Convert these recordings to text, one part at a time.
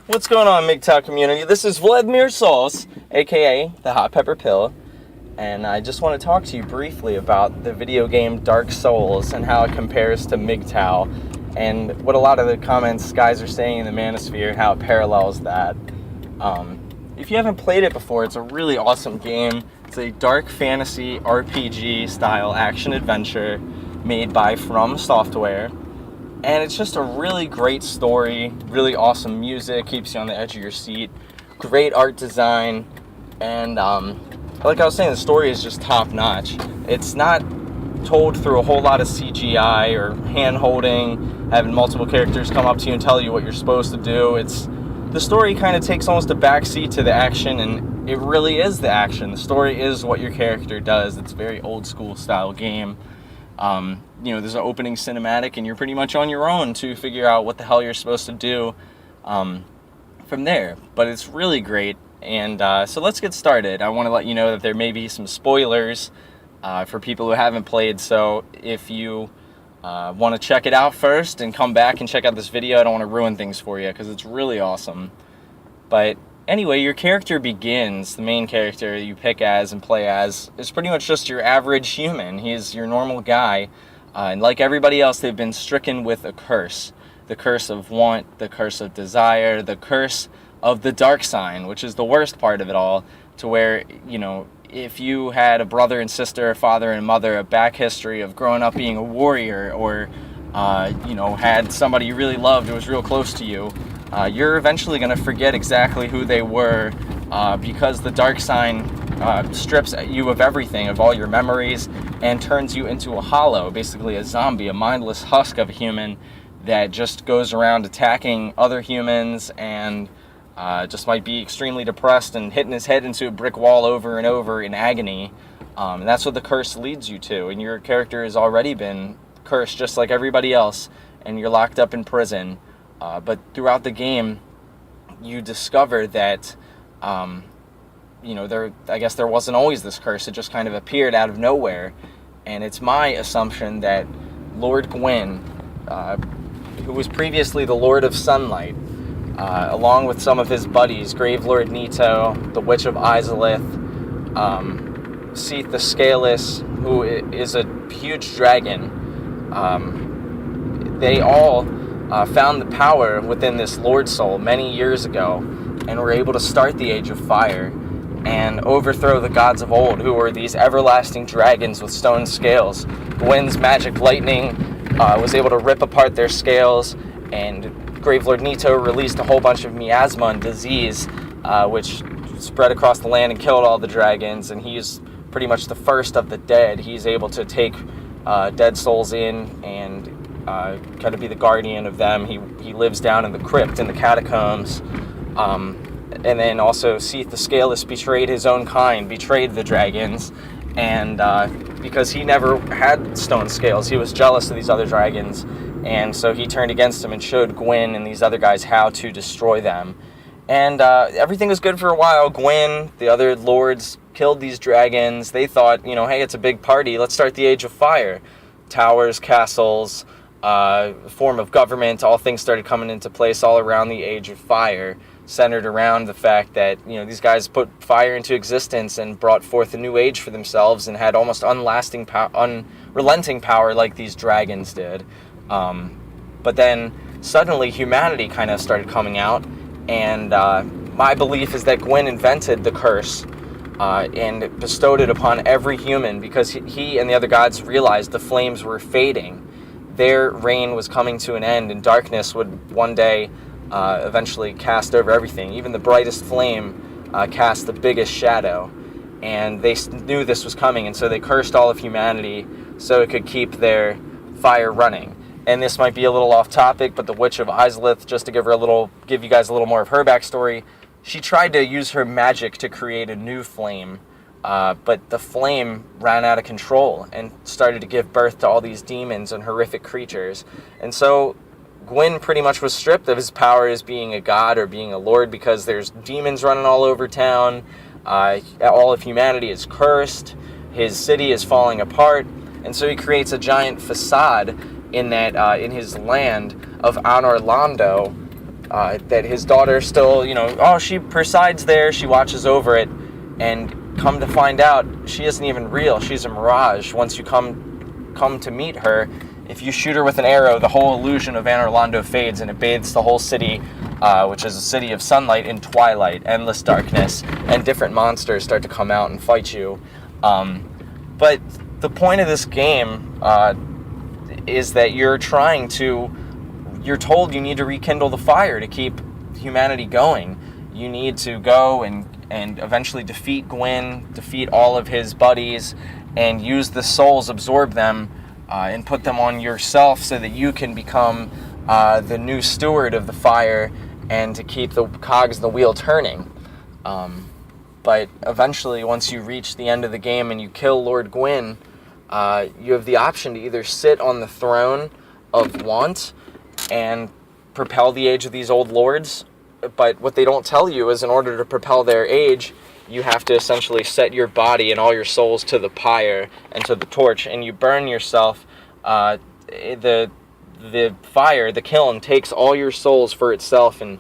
What's going on, MGTOW community? This is Vladimir Sauce, aka the Hot Pepper Pill, and I just want to talk to you briefly about the video game Dark Souls and how it compares to MGTOW, and what a lot of the comments guys are saying in the manosphere, how it parallels that. If you haven't played it before, it's a really awesome game. It's a dark fantasy RPG style action adventure made by From Software. And it's just a really great story, really awesome music, keeps you on the edge of your seat, great art design, and like I was saying, the story is just top notch. It's not told through a whole lot of CGI or hand-holding, having multiple characters come up to you and tell you what you're supposed to do. The story kind of takes almost a backseat to the action, and it really is the action. The story is what your character does. It's a very old school style game. There's an opening cinematic and you're pretty much on your own to figure out what the hell you're supposed to do from there. But it's really great, and so let's get started. I want to let you know that there may be some spoilers for people who haven't played, so if you want to check it out first and come back and check out this video, I don't want to ruin things for you because it's really awesome. But anyway, your character begins, the main character you pick as and play as, is pretty much just your average human. He's your normal guy, and like everybody else, they've been stricken with a curse. The curse of want, the curse of desire, the curse of the dark sign, which is the worst part of it all, to where, if you had a brother and sister, a father and mother, a back history of growing up being a warrior, or, had somebody you really loved who was real close to you, you're eventually going to forget exactly who they were because the dark sign strips you of everything, of all your memories, and turns you into a hollow, basically a zombie, a mindless husk of a human that just goes around attacking other humans and just might be extremely depressed and hitting his head into a brick wall over and over in agony. And that's what the curse leads you to, and your character has already been cursed just like everybody else, and you're locked up in prison. But throughout the game, you discover that, I guess there wasn't always this curse. It just kind of appeared out of nowhere. And it's my assumption that Lord Gwyn, who was previously the Lord of Sunlight, along with some of his buddies, Gravelord Nito, the Witch of Izalith, Seath the Scaleless, who is a huge dragon, they all found the power within this Lord Soul many years ago and were able to start the Age of Fire and overthrow the gods of old, who were these everlasting dragons with stone scales. Gwyn's magic lightning was able to rip apart their scales, and Gravelord Nito released a whole bunch of miasma and disease, which spread across the land and killed all the dragons, and he's pretty much the first of the dead. He's able to take dead souls in and kind of be the guardian of them. He lives down in the crypt, in the catacombs. And then also Seath the Scaleless betrayed his own kind, betrayed the dragons, and because he never had stone scales, he was jealous of these other dragons, and so he turned against him and showed Gwyn and these other guys how to destroy them. And everything was good for a while. Gwyn, the other lords, killed these dragons. They thought, hey, it's a big party, let's start the Age of Fire. Towers, castles, form of government, all things started coming into place all around the Age of Fire, centered around the fact that these guys put fire into existence and brought forth a new age for themselves and had almost unrelenting power like these dragons did. But then suddenly humanity kind of started coming out, and my belief is that Gwyn invented the curse and bestowed it upon every human because he and the other gods realized the flames were fading. Their reign was coming to an end, and darkness would one day eventually cast over everything. Even the brightest flame cast the biggest shadow, and they knew this was coming, and so they cursed all of humanity so it could keep their fire running. And this might be a little off topic, but the Witch of Izalith, just to give you guys a little more of her backstory, she tried to use her magic to create a new flame, but the flame ran out of control and started to give birth to all these demons and horrific creatures. And so Gwyn pretty much was stripped of his power as being a god or being a lord because there's demons running all over town. All of humanity is cursed. His city is falling apart. And so he creates a giant facade in his land of Anor Londo, that his daughter still, she presides there, she watches over it, and come to find out, she isn't even real. She's a mirage. Once you come to meet her, if you shoot her with an arrow, the whole illusion of Anne Orlando fades, and it bathes the whole city, which is a city of sunlight, in twilight, endless darkness, and different monsters start to come out and fight you. But the point of this game is that you're told you need to rekindle the fire to keep humanity going. You need to go and eventually defeat Gwyn, defeat all of his buddies, and use the souls, absorb them, and put them on yourself so that you can become the new steward of the fire and to keep the cogs in the wheel turning. But eventually, once you reach the end of the game and you kill Lord Gwyn, you have the option to either sit on the throne of want and propel the age of these old lords. But what they don't tell you is, in order to propel their age, you have to essentially set your body and all your souls to the pyre and to the torch, and you burn yourself. The fire, the kiln, takes all your souls for itself, and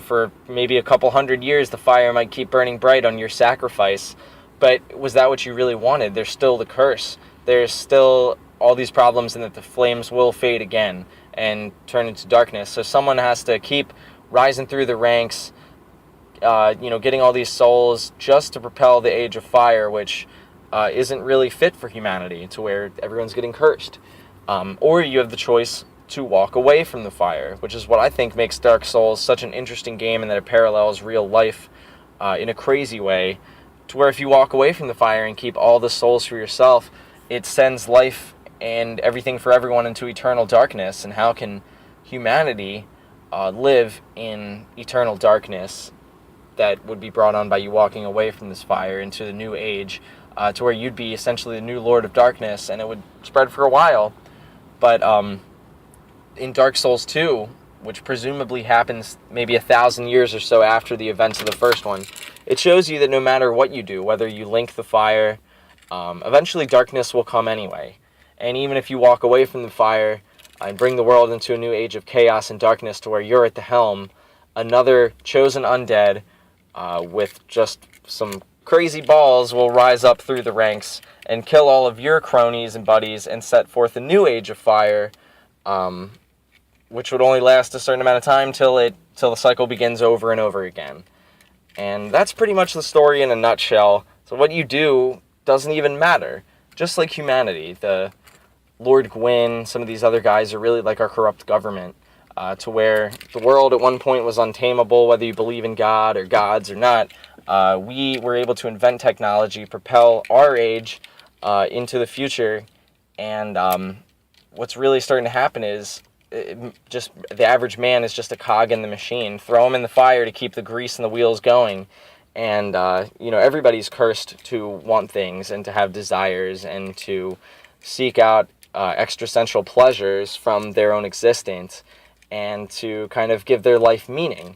for maybe a couple hundred years, the fire might keep burning bright on your sacrifice. But was that what you really wanted? There's still the curse. There's still all these problems, and that the flames will fade again and turn into darkness. So someone has to keep rising through the ranks, getting all these souls just to propel the age of fire, which isn't really fit for humanity, to where everyone's getting cursed. Or you have the choice to walk away from the fire, which is what I think makes Dark Souls such an interesting game, and that it parallels real life in a crazy way, to where if you walk away from the fire and keep all the souls for yourself, it sends life and everything for everyone into eternal darkness. And how can humanity live in eternal darkness that would be brought on by you walking away from this fire into the new age, to where you'd be essentially the new Lord of Darkness, and it would spread for a while. But in Dark Souls 2, which presumably happens maybe 1,000 years or so after the events of the first one, it shows you that no matter what you do, whether you link the fire, eventually darkness will come anyway. And even if you walk away from the fire and bring the world into a new age of chaos and darkness, to where you're at the helm, another chosen undead with just some crazy balls will rise up through the ranks and kill all of your cronies and buddies and set forth a new age of fire, which would only last a certain amount of time till the cycle begins over and over again. And that's pretty much the story in a nutshell. So what you do doesn't even matter. Just like humanity, the Lord Gwyn, some of these other guys are really like our corrupt government, to where the world at one point was untamable, whether you believe in God or gods or not. We were able to invent technology, propel our age into the future, and what's really starting to happen is just the average man is just a cog in the machine. Throw him in the fire to keep the grease and the wheels going, and everybody's cursed to want things and to have desires and to seek out extrasential pleasures from their own existence, and to kind of give their life meaning.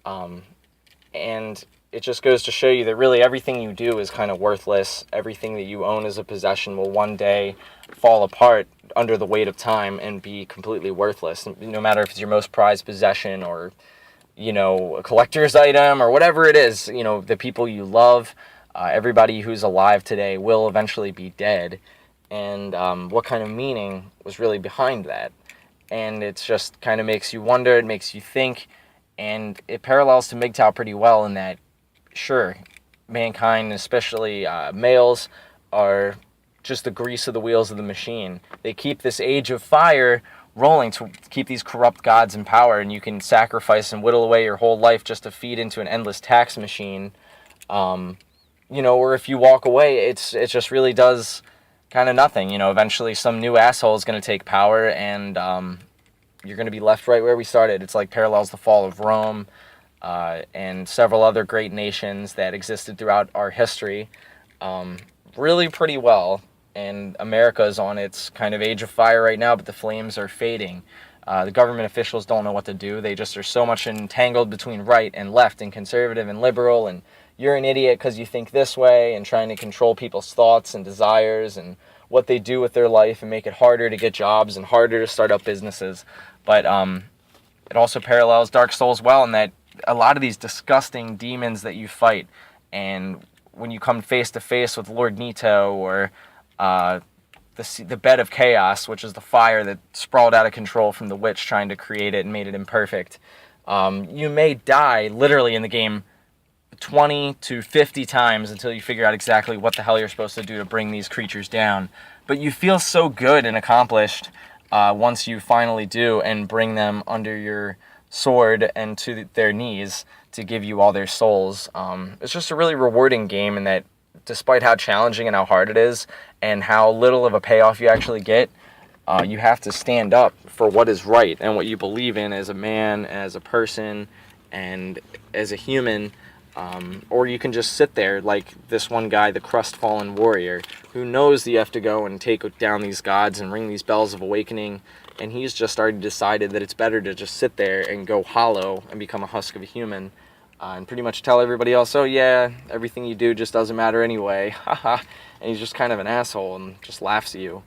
And it just goes to show you that really everything you do is kind of worthless. Everything that you own as a possession will one day fall apart under the weight of time and be completely worthless, no matter if it's your most prized possession or a collector's item or whatever it is. The people you love, everybody who's alive today will eventually be dead. And what kind of meaning was really behind that? And it just kind of makes you wonder, it makes you think, and it parallels to MGTOW pretty well in that, sure, mankind, especially males, are just the grease of the wheels of the machine. They keep this age of fire rolling to keep these corrupt gods in power, and you can sacrifice and whittle away your whole life just to feed into an endless tax machine. Or if you walk away, it just really does kind of nothing. Eventually some new asshole is going to take power, and you're going to be left right where we started. It's like parallels the fall of Rome and several other great nations that existed throughout our history really pretty well. And America is on its kind of age of fire right now, but the flames are fading. The government officials don't know what to do. They just are so much entangled between right and left and conservative and liberal, and you're an idiot because you think this way, and trying to control people's thoughts and desires and what they do with their life and make it harder to get jobs and harder to start up businesses. But it also parallels Dark Souls well in that a lot of these disgusting demons that you fight, and when you come face to face with Lord Nito or the bed of chaos, which is the fire that sprawled out of control from the witch trying to create it and made it imperfect, you may die literally in the game 20 to 50 times until you figure out exactly what the hell you're supposed to do to bring these creatures down. But you feel so good and accomplished once you finally do and bring them under your sword and to their knees to give you all their souls. It's just a really rewarding game in that despite how challenging and how hard it is and how little of a payoff you actually get, you have to stand up for what is right and what you believe in as a man, as a person, and as a human. Or you can just sit there like this one guy, the crestfallen warrior, who knows that you have to go and take down these gods and ring these bells of awakening, and he's just already decided that it's better to just sit there and go hollow and become a husk of a human, and pretty much tell everybody else, oh yeah, everything you do just doesn't matter anyway, haha, and he's just kind of an asshole and just laughs at you.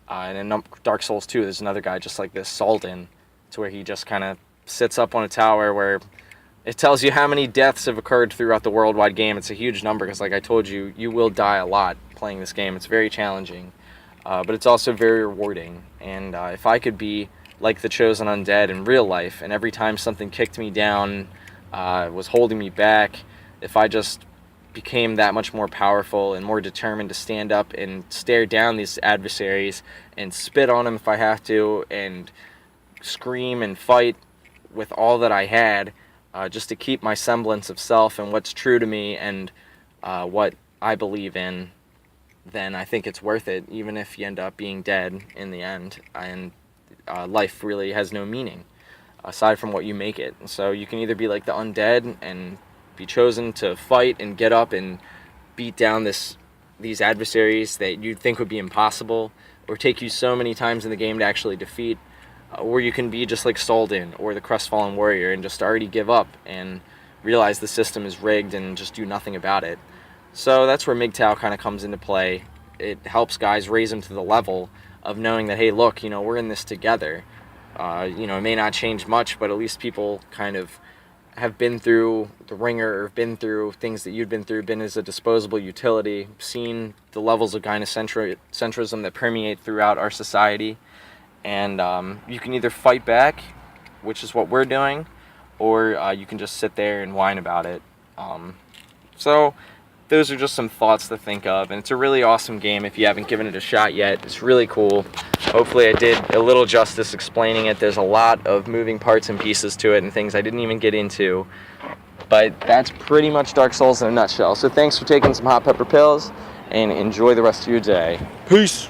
And in Dark Souls 2, there's another guy just like this, Salden, to where he just kind of sits up on a tower where it tells you how many deaths have occurred throughout the worldwide game. It's a huge number because, like I told you, you will die a lot playing this game. It's very challenging, but it's also very rewarding. And if I could be like the Chosen Undead in real life, and every time something kicked me down, was holding me back, if I just became that much more powerful and more determined to stand up and stare down these adversaries and spit on them if I have to, and scream and fight with all that I had, just to keep my semblance of self and what's true to me and what I believe in, then I think it's worth it, even if you end up being dead in the end, and life really has no meaning aside from what you make it. So you can either be like the undead and be chosen to fight and get up and beat down these adversaries that you'd think would be impossible or take you so many times in the game to actually defeat, or you can be just like Salden or the crestfallen warrior and just already give up and realize the system is rigged and just do nothing about it. So that's where MGTOW kind of comes into play. It helps guys raise them to the level of knowing that, hey, look, we're in this together. It may not change much, but at least people kind of have been through the ringer or been through things that you've been through, been as a disposable utility, seen the levels of gynocentrism that permeate throughout our society. And you can either fight back, which is what we're doing, or you can just sit there and whine about it. So those are just some thoughts to think of, and it's a really awesome game if you haven't given it a shot yet. It's really cool. Hopefully I did a little justice explaining it. There's a lot of moving parts and pieces to it and things I didn't even get into, but that's pretty much Dark Souls in a nutshell. So thanks for taking some hot pepper pills, and enjoy the rest of your day. Peace!